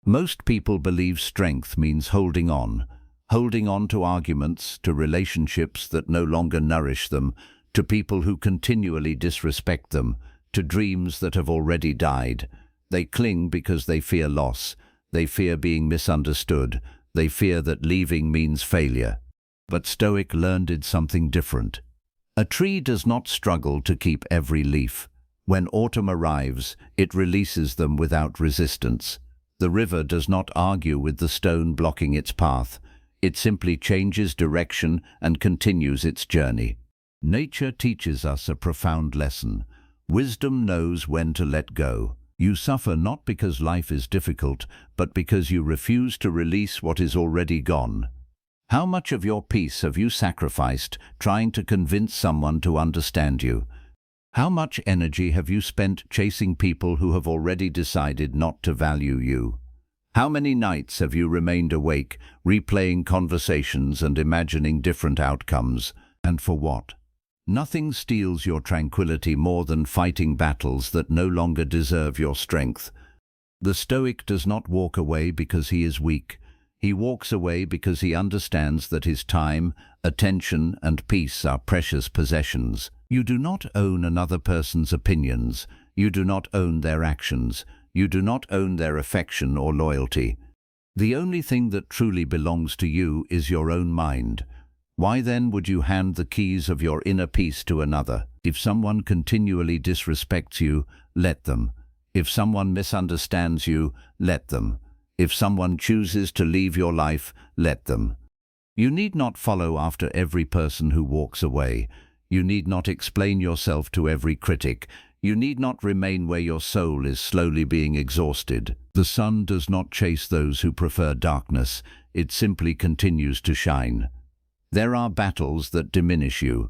Most people believe strength means holding on to arguments, to relationships that no longer nourish them, to people who continually disrespect them, to dreams that have already died. They cling because they fear loss, they fear being misunderstood, they fear that leaving means failure. But Stoic learned something different. A tree does not struggle to keep every leaf. When autumn arrives, it releases them without resistance. The river does not argue with the stone blocking its path. It simply changes direction and continues its journey. Nature teaches us a profound lesson. Wisdom knows when to let go. You suffer not because life is difficult, but because you refuse to release what is already gone. How much of your peace have you sacrificed trying to convince someone to understand you? How much energy have you spent chasing people who have already decided not to value you? How many nights have you remained awake, replaying conversations and imagining different outcomes? And for what? Nothing steals your tranquility more than fighting battles that no longer deserve your strength. The Stoic does not walk away because he is weak. He walks away because he understands that his time, attention, and peace are precious possessions. You do not own another person's opinions. You do not own their actions. You do not own their affection or loyalty. The only thing that truly belongs to you is your own mind. Why then would you hand the keys of your inner peace to another? If someone continually disrespects you, let them. If someone misunderstands you, let them. If someone chooses to leave your life, let them. You need not follow after every person who walks away. You need not explain yourself to every critic. You need not remain where your soul is slowly being exhausted. The sun does not chase those who prefer darkness. It simply continues to shine. There are battles that diminish you.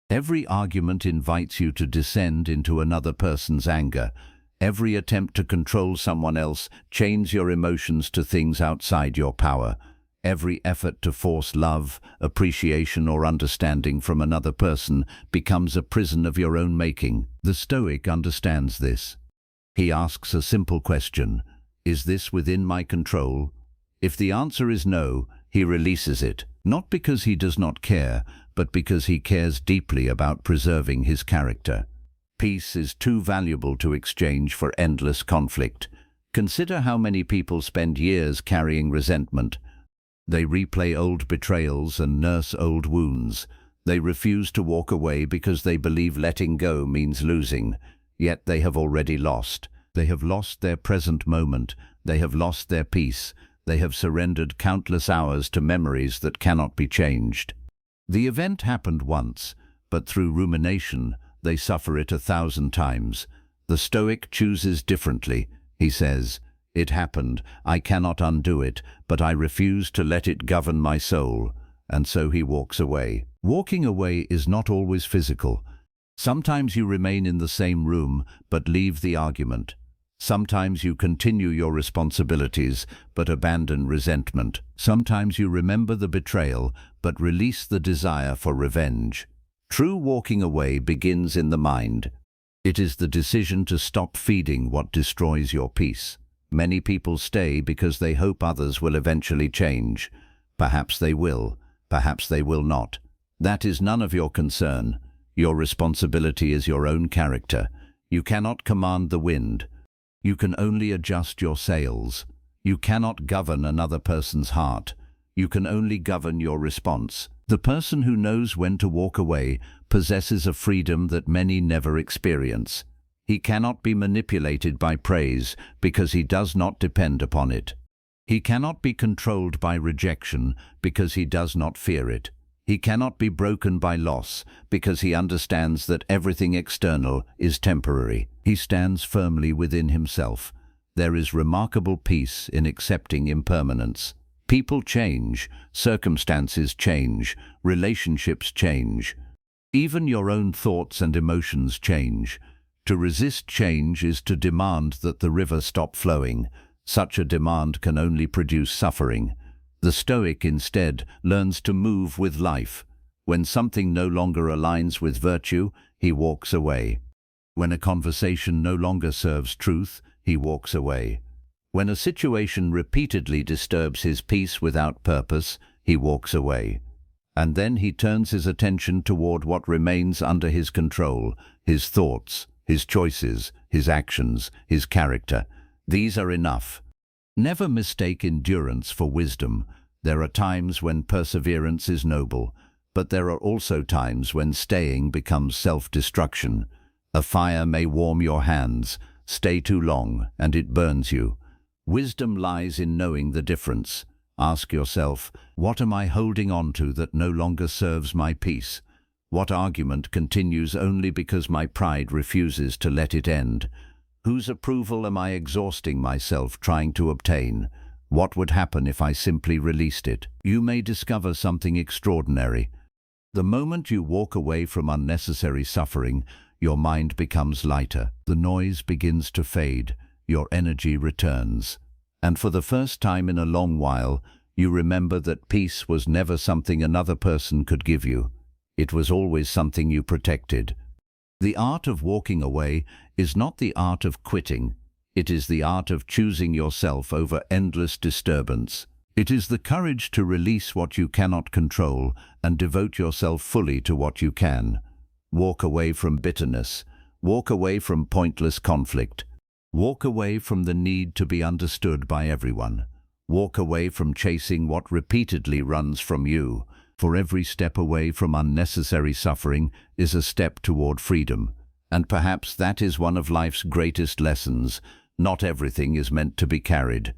Every argument invites you to descend into another person's anger. Every attempt to control someone else chains your emotions to things outside your power. Every effort to force love, appreciation, or understanding from another person becomes a prison of your own making. The Stoic understands this. He asks a simple question: is this within my control? If the answer is no, he releases it, not because he does not care, but because he cares deeply about preserving his character. Peace is too valuable to exchange for endless conflict. Consider how many people spend years carrying resentment. They replay old betrayals and nurse old wounds. They refuse to walk away because they believe letting go means losing. Yet they have already lost. They have lost their present moment. They have lost their peace. They have surrendered countless hours to memories that cannot be changed. The event happened once, but through rumination, they suffer it 1,000 times. The Stoic chooses differently. He says, "It happened, I cannot undo it, but I refuse to let it govern my soul." And so he walks away. Walking away is not always physical. Sometimes you remain in the same room, but leave the argument. Sometimes you continue your responsibilities, but abandon resentment. Sometimes you remember the betrayal, but release the desire for revenge. True walking away begins in the mind. It is the decision to stop feeding what destroys your peace. Many people stay because they hope others will eventually change. Perhaps they will, perhaps they will not. That is none of your concern. Your responsibility is your own character. You cannot command the wind. You can only adjust your sails. You cannot govern another person's heart. You can only govern your response. The person who knows when to walk away possesses a freedom that many never experience. He cannot be manipulated by praise because he does not depend upon it. He cannot be controlled by rejection because he does not fear it. He cannot be broken by loss because he understands that everything external is temporary. He stands firmly within himself. There is remarkable peace in accepting impermanence. People change, circumstances change, relationships change. Even your own thoughts and emotions change. To resist change is to demand that the river stop flowing. Such a demand can only produce suffering. The Stoic instead learns to move with life. When something no longer aligns with virtue, he walks away. When a conversation no longer serves truth, he walks away. When a situation repeatedly disturbs his peace without purpose, he walks away. And then he turns his attention toward what remains under his control, his thoughts, his choices, his actions, his character. These are enough. Never mistake endurance for wisdom. There are times when perseverance is noble, but there are also times when staying becomes self-destruction. A fire may warm your hands, stay too long, and it burns you. Wisdom lies in knowing the difference. Ask yourself, what am I holding on to that no longer serves my peace? What argument continues only because my pride refuses to let it end? Whose approval am I exhausting myself trying to obtain? What would happen if I simply released it? You may discover something extraordinary. The moment you walk away from unnecessary suffering, your mind becomes lighter. The noise begins to fade. Your energy returns. And for the first time in a long while, you remember that peace was never something another person could give you. It was always something you protected. The art of walking away is not the art of quitting. It is the art of choosing yourself over endless disturbance. It is the courage to release what you cannot control and devote yourself fully to what you can. Walk away from bitterness. Walk away from pointless conflict. Walk away from the need to be understood by everyone. Walk away from chasing what repeatedly runs from you. For every step away from unnecessary suffering is a step toward freedom. And perhaps that is one of life's greatest lessons. Not everything is meant to be carried.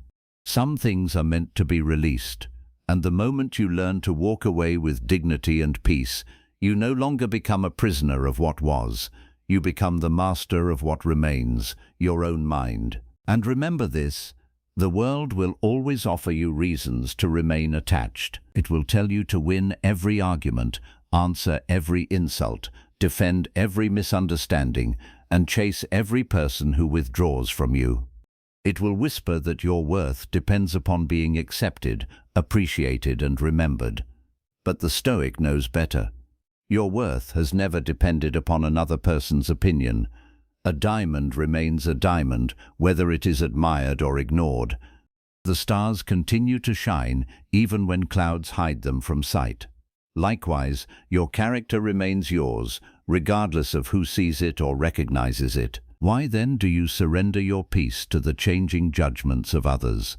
Some things are meant to be released. And the moment you learn to walk away with dignity and peace, you no longer become a prisoner of what was. You become the master of what remains, your own mind. And remember this, the world will always offer you reasons to remain attached. It will tell you to win every argument, answer every insult, defend every misunderstanding, and chase every person who withdraws from you. It will whisper that your worth depends upon being accepted, appreciated, and remembered. But the Stoic knows better. Your worth has never depended upon another person's opinion. A diamond remains a diamond, whether it is admired or ignored. The stars continue to shine, even when clouds hide them from sight. Likewise, your character remains yours, regardless of who sees it or recognizes it. Why then do you surrender your peace to the changing judgments of others?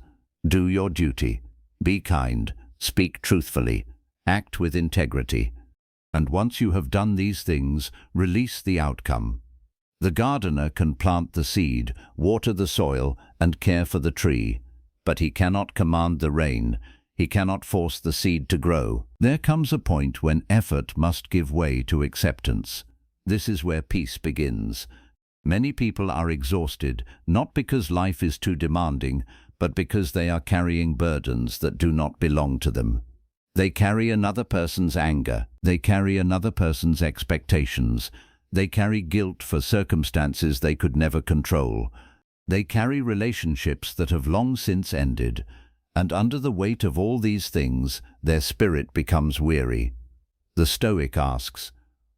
Do your duty. Be kind. Speak truthfully. Act with integrity. And once you have done these things, release the outcome. The gardener can plant the seed, water the soil, and care for the tree, but he cannot command the rain. He cannot force the seed to grow. There comes a point when effort must give way to acceptance. This is where peace begins. Many people are exhausted, not because life is too demanding, but because they are carrying burdens that do not belong to them. They carry another person's anger. They carry another person's expectations. They carry guilt for circumstances they could never control. They carry relationships that have long since ended. And under the weight of all these things, their spirit becomes weary. The Stoic asks,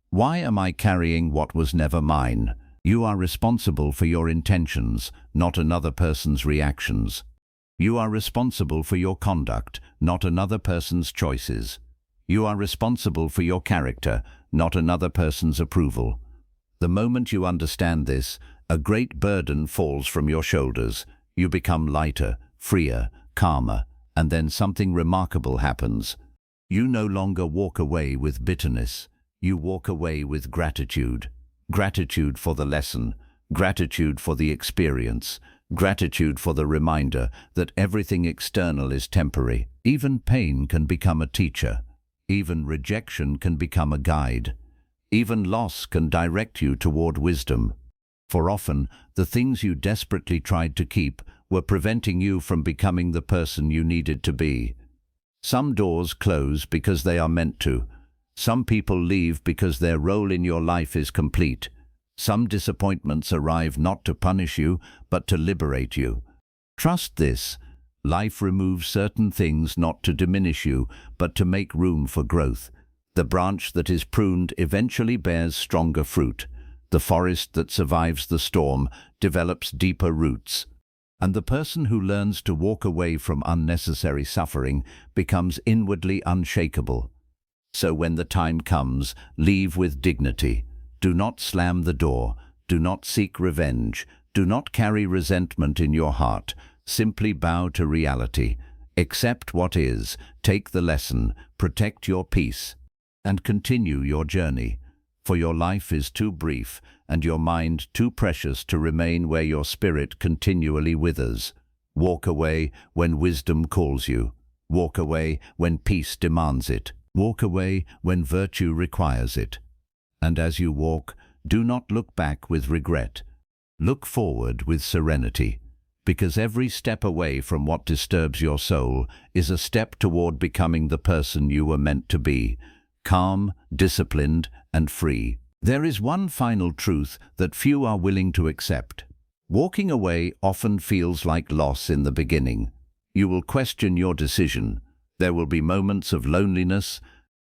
"Why am I carrying what was never mine?" You are responsible for your intentions, not another person's reactions. You are responsible for your conduct, not another person's choices. You are responsible for your character, not another person's approval. The moment you understand this, a great burden falls from your shoulders. You become lighter, freer, calmer, and then something remarkable happens. You no longer walk away with bitterness. You walk away with gratitude. Gratitude for the lesson, gratitude for the experience, gratitude for the reminder that everything external is temporary. Even pain can become a teacher. Even rejection can become a guide. Even loss can direct you toward wisdom. For often, the things you desperately tried to keep were preventing you from becoming the person you needed to be. Some doors close because they are meant to. Some people leave because their role in your life is complete. Some disappointments arrive not to punish you, but to liberate you. Trust this. Life removes certain things not to diminish you, but to make room for growth. The branch that is pruned eventually bears stronger fruit. The forest that survives the storm develops deeper roots. And the person who learns to walk away from unnecessary suffering becomes inwardly unshakable. So when the time comes, leave with dignity. Do not slam the door. Do not seek revenge. Do not carry resentment in your heart. Simply bow to reality. Accept what is. Take the lesson. Protect your peace. And continue your journey. For your life is too brief, and your mind too precious to remain where your spirit continually withers. Walk away when wisdom calls you. Walk away when peace demands it. Walk away when virtue requires it. And as you walk, do not look back with regret. Look forward with serenity, because every step away from what disturbs your soul is a step toward becoming the person you were meant to be, calm, disciplined, and free. There is one final truth that few are willing to accept. Walking away often feels like loss in the beginning. You will question your decision. There will be moments of loneliness.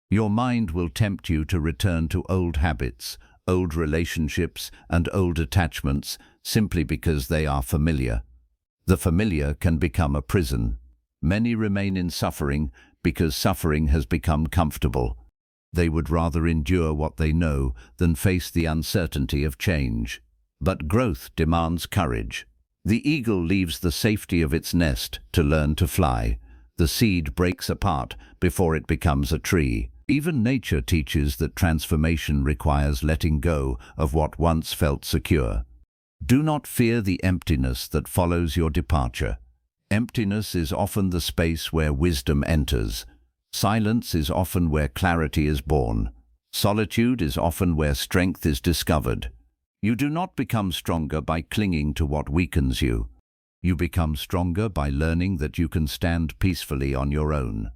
Your mind will tempt you to return to old habits, old relationships, and old attachments simply because they are familiar. The familiar can become a prison. Many remain in suffering because suffering has become comfortable. They would rather endure what they know than face the uncertainty of change. But growth demands courage. The eagle leaves the safety of its nest to learn to fly. The seed breaks apart before it becomes a tree. Even nature teaches that transformation requires letting go of what once felt secure. Do not fear the emptiness that follows your departure. Emptiness is often the space where wisdom enters. Silence is often where clarity is born. Solitude is often where strength is discovered. You do not become stronger by clinging to what weakens you. You become stronger by learning that you can stand peacefully on your own.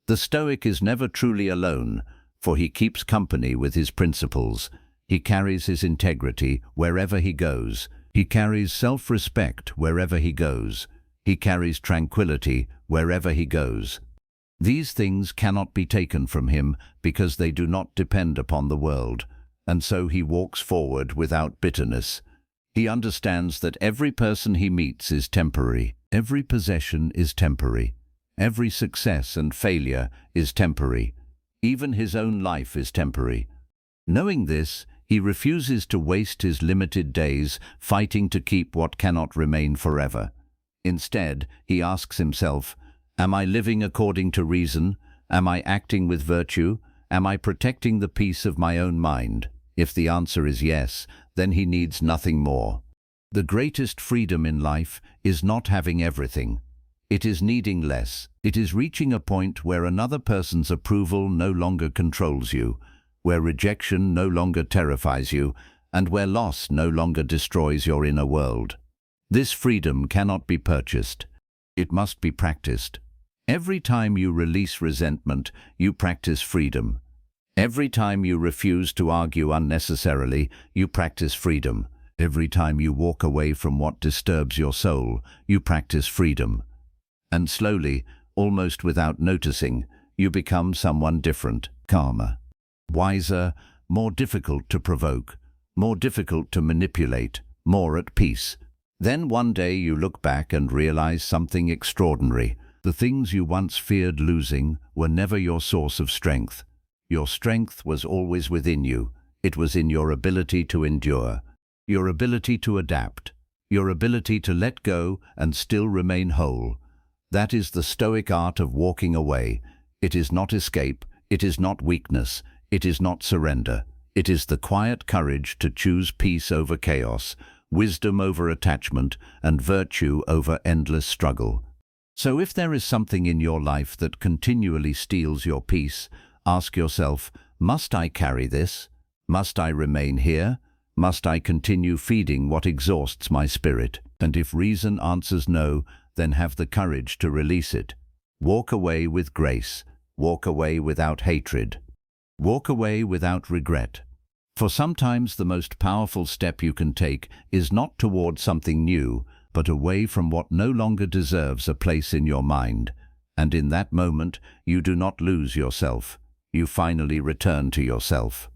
The Stoic is never truly alone, for he keeps company with his principles. He carries his integrity wherever he goes. He carries self-respect wherever he goes. He carries tranquility wherever he goes. These things cannot be taken from him because they do not depend upon the world, and so he walks forward without bitterness. He understands that every person he meets is temporary. Every possession is temporary. Every success and failure is temporary. Even his own life is temporary. Knowing this, he refuses to waste his limited days fighting to keep what cannot remain forever. Instead, he asks himself, am I living according to reason? Am I acting with virtue? Am I protecting the peace of my own mind? If the answer is yes, then he needs nothing more. The greatest freedom in life is not having everything. It is needing less. It is reaching a point where another person's approval no longer controls you, where rejection no longer terrifies you, and where loss no longer destroys your inner world. This freedom cannot be purchased. It must be practiced. Every time you release resentment, you practice freedom. Every time you refuse to argue unnecessarily, you practice freedom. Every time you walk away from what disturbs your soul, you practice freedom. And slowly, almost without noticing, you become someone different, calmer, wiser, more difficult to provoke, more difficult to manipulate, more at peace. Then one day you look back and realize something extraordinary. The things you once feared losing were never your source of strength. Your strength was always within you. It was in your ability to endure, your ability to adapt, your ability to let go and still remain whole. That is the Stoic art of walking away. It is not escape, it is not weakness, it is not surrender. It is the quiet courage to choose peace over chaos, wisdom over attachment, and virtue over endless struggle. So if there is something in your life that continually steals your peace, ask yourself, must I carry this? Must I remain here? Must I continue feeding what exhausts my spirit? And if reason answers no, then have the courage to release it. Walk away with grace. Walk away without hatred. Walk away without regret. For sometimes the most powerful step you can take is not toward something new, but away from what no longer deserves a place in your mind. And in that moment, you do not lose yourself. You finally return to yourself.